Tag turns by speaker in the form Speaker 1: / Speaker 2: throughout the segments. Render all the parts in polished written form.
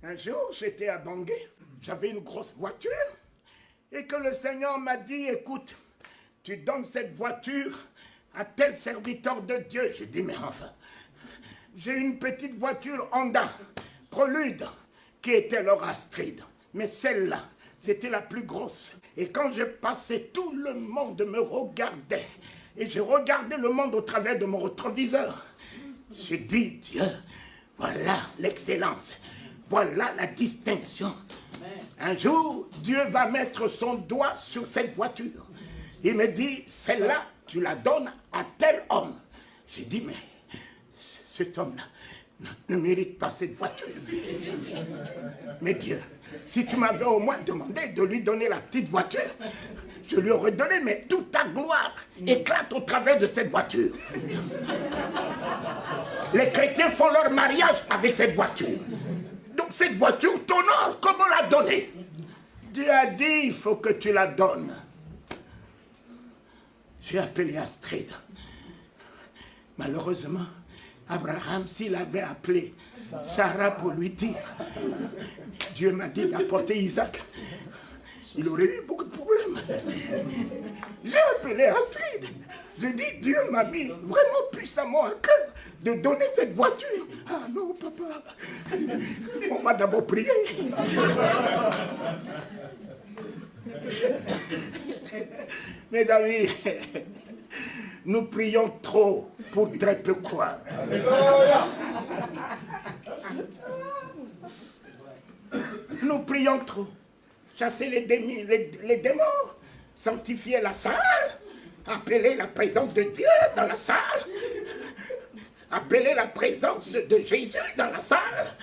Speaker 1: Un jour, j'étais à Bangui, j'avais une grosse voiture, et que le Seigneur m'a dit, écoute, tu donnes cette voiture à tel serviteur de Dieu. J'ai dit, mais enfin, j'ai une petite voiture Honda, Prélude, qui était leur Astrid, mais celle-là, c'était la plus grosse. Et quand je passais, tout le monde me regardait, et je regardais le monde au travers de mon rétroviseur. J'ai dit, Dieu, voilà l'excellence. Voilà la distinction. Un jour, Dieu va mettre son doigt sur cette voiture. Il me dit, celle-là, tu la donnes à tel homme. J'ai dit, mais cet homme-là ne mérite pas cette voiture. Mais Dieu, si tu m'avais au moins demandé de lui donner la petite voiture, je lui aurais donné, mais toute ta gloire éclate au travers de cette voiture. Les chrétiens font leur mariage avec cette voiture. Donc cette voiture t'honore, comment la donner? Dieu a dit, il faut que tu la donnes. J'ai appelé Astrid. Malheureusement, Abraham, s'il avait appelé Sarah pour lui dire, Dieu m'a dit d'apporter Isaac, il aurait eu beaucoup de problèmes. J'ai appelé Astrid. J'ai dit, Dieu m'a mis vraiment puissamment à cœur de donner cette voiture. Ah non, papa, on va d'abord prier. Mes amis, nous prions trop pour très peu croire. Nous prions trop. Chasser les démons, sanctifier la salle, appeler la présence de Dieu dans la salle, appeler la présence de Jésus dans la salle.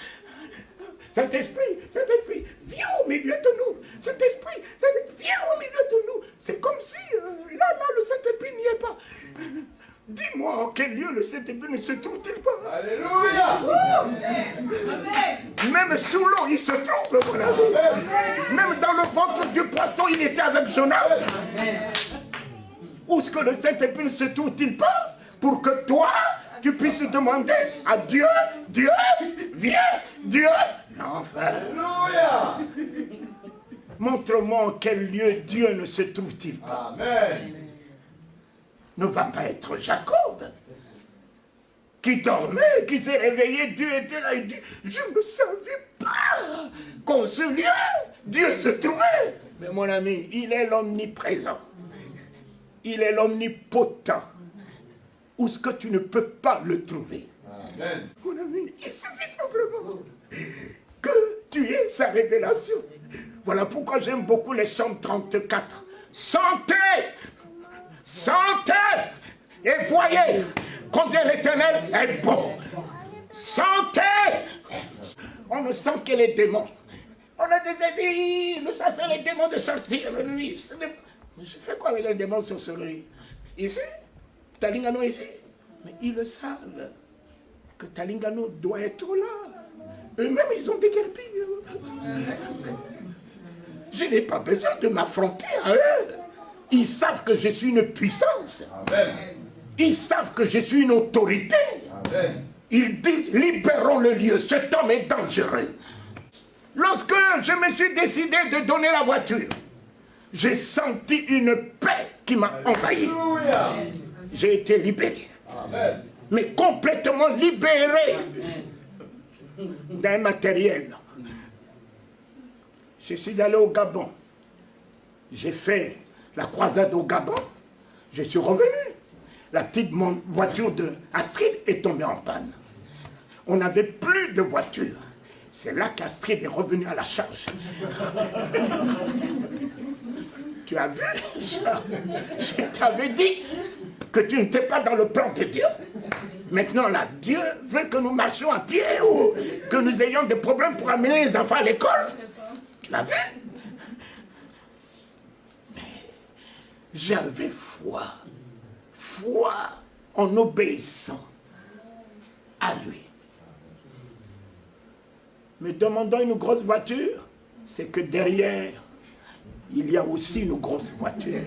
Speaker 1: Saint-Esprit, viens au milieu de nous. Saint-Esprit, viens au milieu de nous. C'est comme si, là, le Saint-Esprit n'y est pas. Dis-moi en quel lieu le Saint-Esprit ne se trouve-t-il pas? Alléluia! Même sous l'eau, il se trouve, mon ami. Même dans le ventre du poisson, il était avec Jonas. Où est-ce que le Saint-Esprit ne se trouve-t-il pas pour que toi, tu puisses demander à Dieu, Dieu, viens, Dieu. Enfin, Alléluia! Montre-moi en quel lieu Dieu ne se trouve-t-il pas. Amen. Ne va pas être Jacob, qui dormait, qui s'est réveillé, Dieu était là, il dit, je ne savais pas qu'en ce lieu, Dieu se trouvait. Mais mon ami, il est l'omniprésent, il est l'omnipotent, où est-ce que tu ne peux pas le trouver. Amen. Mon ami, il suffit simplement que tu aies sa révélation. Voilà pourquoi j'aime beaucoup les Psaumes 34. Sentez! Sentez et voyez combien l'Éternel est bon. Sentez. On ne sent que les démons. On a des désirs, nous sentons les démons de sortir. Mais je fais quoi avec les démons de sorcellerie? Ici, Talingano ici. Mais ils le savent que Talingano doit être là. Eux-mêmes, ils ont des guerpilles. Je n'ai pas besoin de m'affronter à eux. Ils savent que je suis une puissance. Amen. Ils savent que je suis une autorité. Amen. Ils disent, libérons le lieu, cet homme est dangereux. Lorsque je me suis décidé de donner la voiture, j'ai senti une paix qui m'a envahi. J'ai été libéré. Amen. Mais complètement libéré d'un matériel. Je suis allé au Gabon. J'ai fait la croisade au Gabon, je suis revenu. La petite voiture de Astrid est tombée en panne. On n'avait plus de voiture. C'est là qu'Astrid est revenue à la charge. Tu as vu? Je t'avais dit que tu n'étais pas dans le plan de Dieu. Maintenant, là, Dieu veut que nous marchions à pied ou que nous ayons des problèmes pour amener les enfants à l'école. Tu l'as vu? J'avais foi en obéissant à lui. Me demandant une grosse voiture, c'est que derrière, il y a aussi une grosse voiture.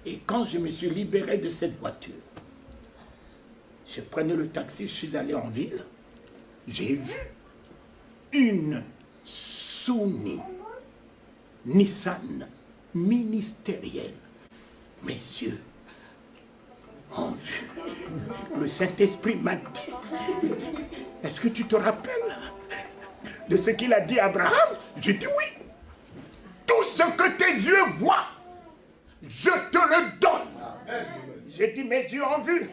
Speaker 1: Et quand je me suis libéré de cette voiture, je prenais le taxi, je suis allé en ville, j'ai vu une Sony Nissan ministérielle. Mes yeux ont vu. Le Saint-Esprit m'a dit, est-ce que tu te rappelles de ce qu'il a dit à Abraham? J'ai dit oui. Tout ce que tes yeux voient, je te le donne. J'ai dit, mes yeux ont vu.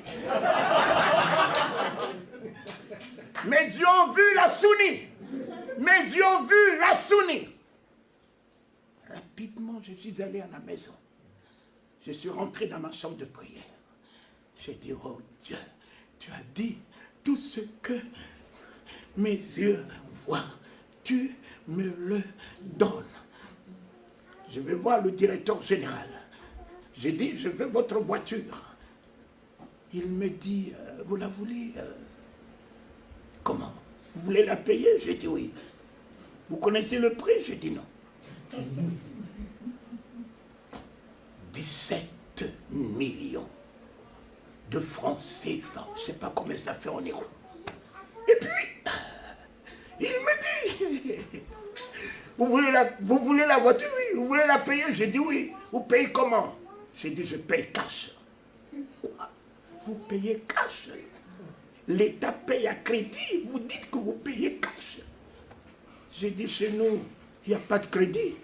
Speaker 1: Mes yeux ont vu la Sony. Mes yeux ont vu la Sony. Rapidement, je suis allé à la maison. Je suis rentré dans ma chambre de prière. J'ai dit, oh Dieu, tu as dit tout ce que mes yeux voient. Tu me le donnes. Je vais voir le directeur général. J'ai dit, je veux votre voiture. Il me dit, vous la voulez comment? Vous voulez la payer? J'ai dit oui. Vous connaissez le prix? J'ai dit non. 17 millions de francs CFA. Je ne sais pas combien ça fait en euros. Et puis, il me dit, vous voulez la voiture? Oui. Vous voulez la payer? J'ai dit oui. Vous payez comment? J'ai dit, je paye cash. Quoi? Vous payez cash? L'État paye à crédit. Vous dites que vous payez cash. J'ai dit, chez nous, il n'y a pas de crédit.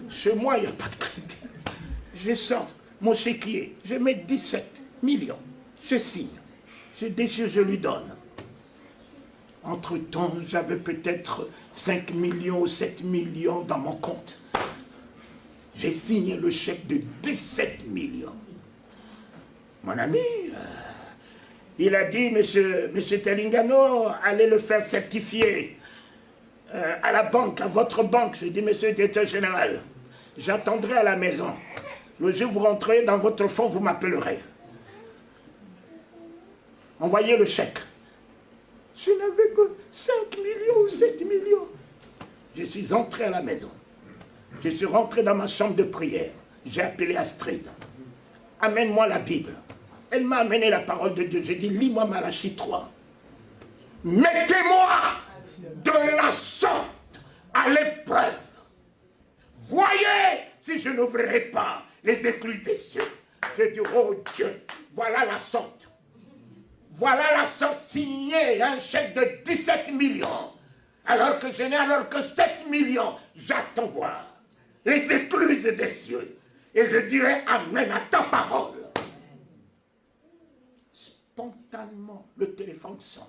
Speaker 1: Chez moi, il n'y a pas de crédit. Je sors mon chéquier, je mets 17 millions. Je signe. Je déchire, je lui donne. Entre-temps, j'avais peut-être 5 millions ou 7 millions dans mon compte. J'ai signé le chèque de 17 millions. Mon ami, il a dit, monsieur Telingano, allez le faire certifier à la banque, à votre banque. J'ai dit, monsieur le directeur général, j'attendrai à la maison. Le jour où vous rentrez dans votre fonds, vous m'appellerez. Envoyez le chèque. Je n'avais que 5 millions ou 7 millions. Je suis entré à la maison. Je suis rentré dans ma chambre de prière. J'ai appelé Astrid. Amène-moi la Bible. Elle m'a amené la parole de Dieu. J'ai dit, lis-moi Malachie 3. Mettez-moi de la sorte à l'épreuve. Voyez si je n'ouvrirai pas les écluses des cieux. J'ai dit, oh Dieu, voilà la sorte. Voilà la sorte signée, un chèque de 17 millions. Alors que je n'ai alors que 7 millions. J'attends voir les écluses des cieux. Et je dirai amen à ta parole. Spontanément, le téléphone sonne.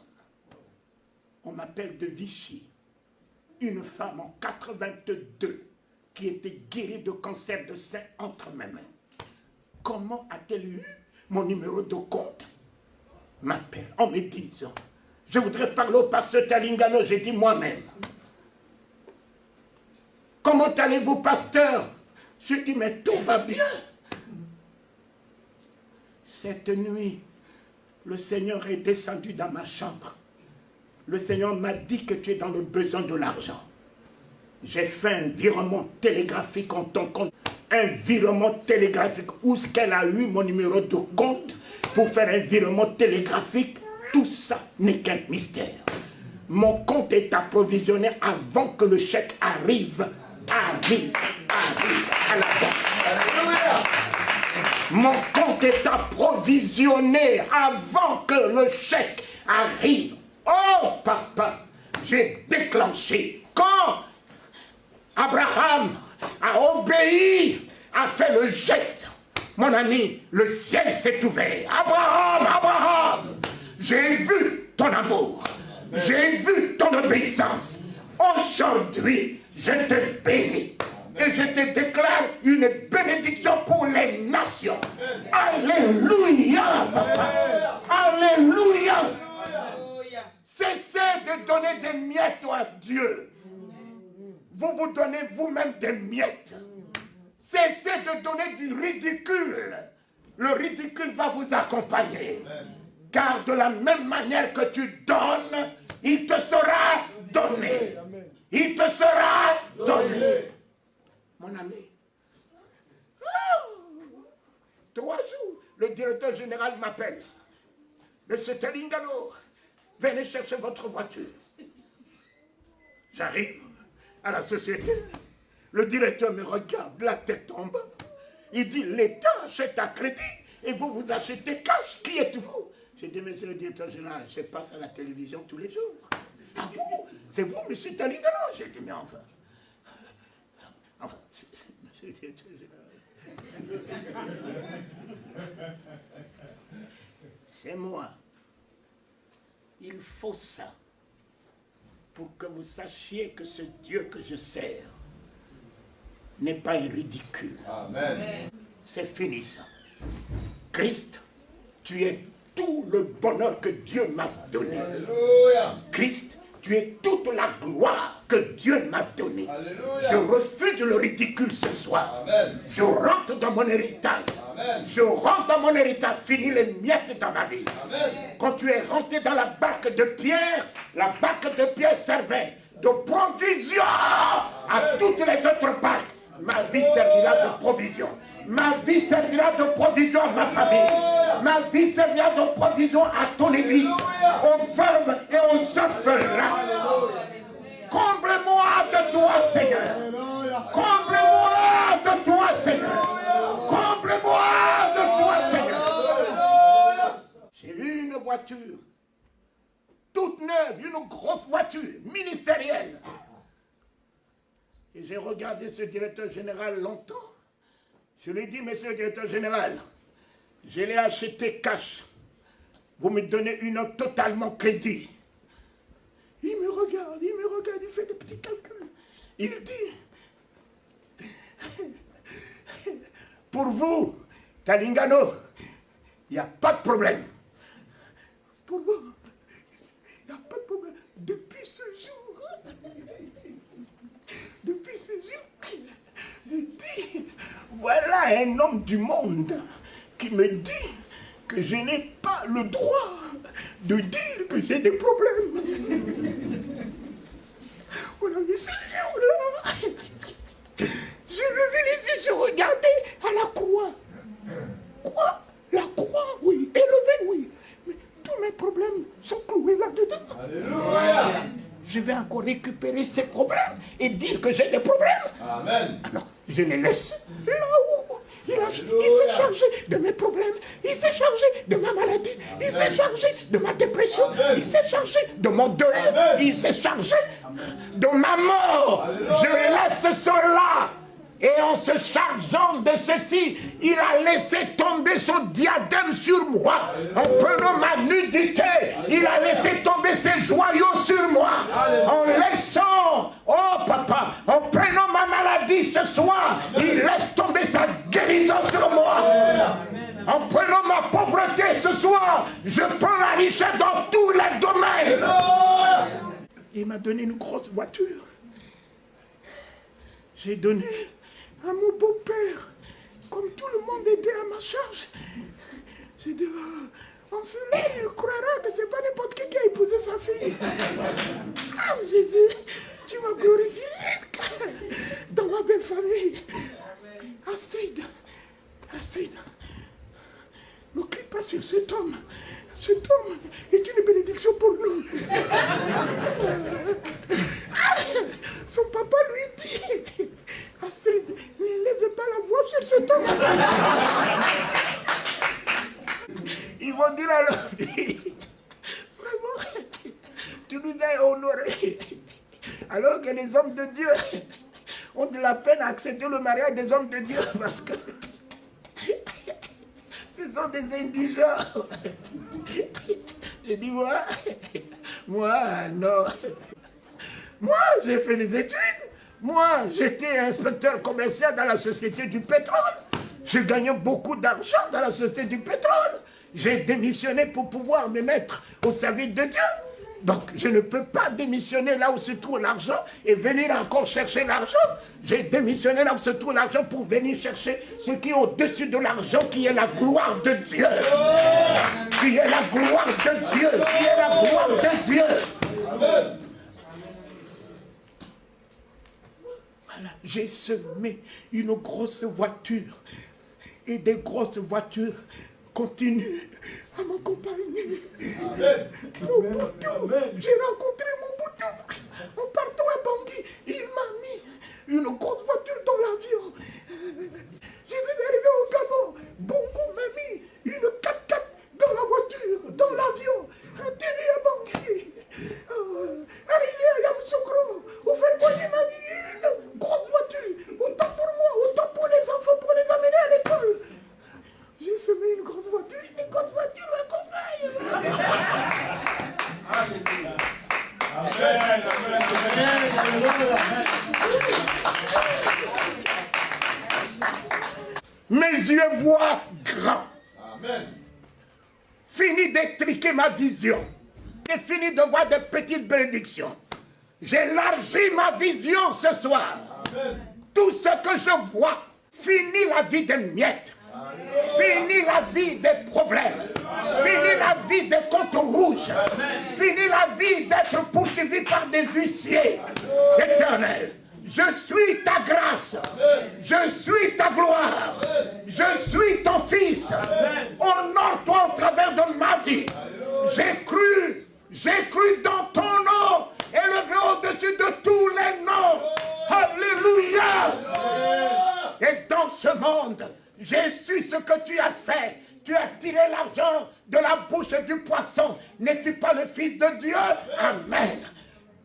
Speaker 1: On m'appelle de Vichy. Une femme en 82 qui était guérie de cancer de sein entre mes mains. Comment a-t-elle eu mon numéro de compte? M'appelle en me disant, je voudrais parler au pasteur Telingano. J'ai dit moi-même. Comment allez-vous, pasteur? Je dis, mais tout va bien. Cette nuit, le Seigneur est descendu dans ma chambre. Le Seigneur m'a dit que tu es dans le besoin de l'argent. J'ai fait un virement télégraphique en ton compte. Un virement télégraphique. Où est-ce qu'elle a eu mon numéro de compte pour faire un virement télégraphique? Tout ça n'est qu'un mystère. Mon compte est approvisionné avant que le chèque arrive à la banque. Mon compte est approvisionné avant que le chèque arrive. Oh papa, j'ai déclenché. Quand Abraham a obéi, a fait le geste, mon ami, le ciel s'est ouvert. Abraham, Abraham, j'ai vu ton amour, j'ai vu ton obéissance. Aujourd'hui, je te bénis et je te déclare une bénédiction pour les nations. Alléluia, papa. Alléluia. Cessez de donner des miettes à Dieu. Vous vous donnez vous-même des miettes. Cessez de donner du ridicule. Le ridicule va vous accompagner. Car de la même manière que tu donnes, il te sera donné. Il te sera donné. Mon ami. 3 jours, le directeur général m'appelle. Monsieur Telingano, venez chercher votre voiture. J'arrive à la société. Le directeur me regarde, la tête tombe. Il dit, l'État achète à crédit et vous, vous achetez cash. Qui êtes-vous? J'ai dit, monsieur le directeur général, je passe à la télévision tous les jours. Ah, vous? C'est vous, monsieur Talingano? J'ai dit, mais enfin, monsieur le directeur général. C'est moi. Il faut ça pour que vous sachiez que ce Dieu que je sers n'est pas un ridicule.
Speaker 2: Amen.
Speaker 1: C'est fini ça. Christ, tu es tout le bonheur que Dieu m'a donné.
Speaker 2: Alléluia.
Speaker 1: Christ, tu es toute la gloire que Dieu m'a donnée.
Speaker 2: Alléluia.
Speaker 1: Je refuse le ridicule ce soir.
Speaker 2: Amen.
Speaker 1: Je rentre dans mon héritage.
Speaker 2: Amen.
Speaker 1: Je rentre dans mon héritage, finis les miettes dans ma vie.
Speaker 2: Amen.
Speaker 1: Quand tu es rentré dans la barque de Pierre, la barque de Pierre servait de provision à toutes les autres barques. Ma vie servira de provision. Ma vie servira de provision à ma famille. Ma vie servira de provision à ton église, aux veuves et aux orphelins. Comble-moi de toi, Seigneur. Comble-moi de toi, Seigneur. Comble-moi de toi, Seigneur. J'ai vu une voiture, toute neuve, une grosse voiture, ministérielle. Et j'ai regardé ce directeur général longtemps. Je lui ai dit, monsieur le directeur général, je l'ai acheté cash. Vous me donnez une note totalement crédit. Il me regarde, il fait des petits calculs. Il dit, pour vous, Talingano, il n'y a pas de problème. Pour vous, il n'y a pas de problème. Depuis ce jour, je dis, voilà un homme du monde qui me dit que je n'ai pas le droit de dire que j'ai des problèmes. On a vu ça, je levais les yeux, je regardais à la croix. Quoi? La croix, oui. Élevée, oui. Mais tous mes problèmes sont cloués là-dedans.
Speaker 2: Alléluia.
Speaker 1: Je vais encore récupérer ces problèmes et dire que j'ai des problèmes.
Speaker 2: Amen.
Speaker 1: Alors, je les laisse là où il s'est chargé de mes problèmes, il s'est chargé de ma maladie, il s'est chargé de ma dépression, il s'est chargé de mon deuil, il s'est chargé de ma mort. Je laisse cela. Et en se chargeant de ceci, il a laissé tomber son diadème sur moi. En prenant ma nudité, il a laissé tomber ses joyaux sur moi. En laissant, oh papa, en prenant ma maladie ce soir, il laisse tomber sa guérison sur moi. En prenant ma pauvreté ce soir, je prends la richesse dans tous les domaines. Il m'a donné une grosse voiture. J'ai donné à mon beau-père, comme tout le monde était à ma charge. J'ai dit, en cela, il croira que c'est pas n'importe qui a épousé sa fille. Ah, Jésus, tu m'as glorifié dans ma belle famille. Astrid, n'occupe pas sur cet homme. Cet homme est une bénédiction pour nous. Son papa lui dit, Astrid, n'élève pas la voix sur cet homme. Ils vont dire à leur fille, vraiment, tu nous as honorés. Alors que les hommes de Dieu ont de la peine à accepter le mariage des hommes de Dieu parce que ce sont des indigents. J'ai dit, moi, non. Moi, j'ai fait des études. Moi, j'étais inspecteur commercial dans la société du pétrole. Je gagnais beaucoup d'argent dans la société du pétrole. J'ai démissionné pour pouvoir me mettre au service de Dieu. Donc, je ne peux pas démissionner là où se trouve l'argent et venir encore chercher l'argent. J'ai démissionné là où se trouve l'argent pour venir chercher ce qui est au-dessus de l'argent, qui est la gloire de Dieu. Qui est la gloire de Dieu. Qui est la gloire de Dieu. Voilà, j'ai semé une grosse voiture et des grosses voitures continue à m'accompagner.
Speaker 2: Amen.
Speaker 1: Mon bouton, j'ai rencontré mon bouton. En partant à Bangui, il m'a mis une grosse voiture dans l'avion. Je suis arrivé au Gabon. Bongo m'a mis une 4x4 dans la voiture, dans l'avion. Atterri à Bangui. Arrivé à Yamoussoukro, au fait, il m'a mis une grosse voiture. Autant pour moi, autant pour les enfants, pour les amener à l'école. J'ai semé une grosse voiture m'accompagne. Mes yeux voient grand.
Speaker 2: Amen.
Speaker 1: Fini d'étriquer ma vision. J'ai fini de voir des petites bénédictions. J'élargis ma vision ce soir.
Speaker 2: Amen.
Speaker 1: Tout ce que je vois, fini la vie des miettes. Fini la vie des problèmes. Fini la vie des comptes rouges. Fini la vie d'être poursuivi par des huissiers. Éternel, je suis ta grâce. Je suis ta gloire. Je suis ton fils. Honore-toi au travers de ma vie. J'ai cru dans ton nom, élevé au-dessus de tous les noms. Alléluia. Et dans ce monde, j'ai su ce que tu as fait. Tu as tiré l'argent de la bouche du poisson. N'es-tu pas le Fils de Dieu? Amen.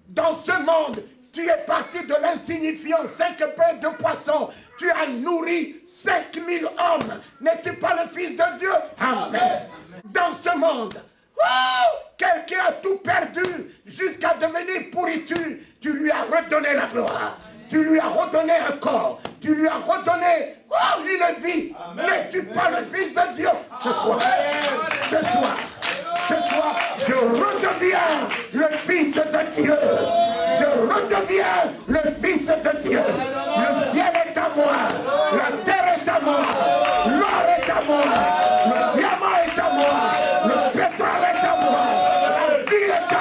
Speaker 1: Dans ce monde, tu es parti de l'insignifiant 5 pains de poisson. Tu as nourri 5000 hommes. N'es-tu pas le Fils de Dieu? Amen. Dans ce monde, quelqu'un a tout perdu jusqu'à devenir pourriture. Tu lui as redonné la gloire. Tu lui as redonné un corps. Tu lui as redonné une vie. N'es-tu pas le Fils de Dieu? Ce soir, je redeviens le Fils de Dieu. Je redeviens le Fils de Dieu. Le ciel est à moi. La terre est à moi. L'or est à moi. Le diamant est à moi. Le pétrole est à moi. La vie est à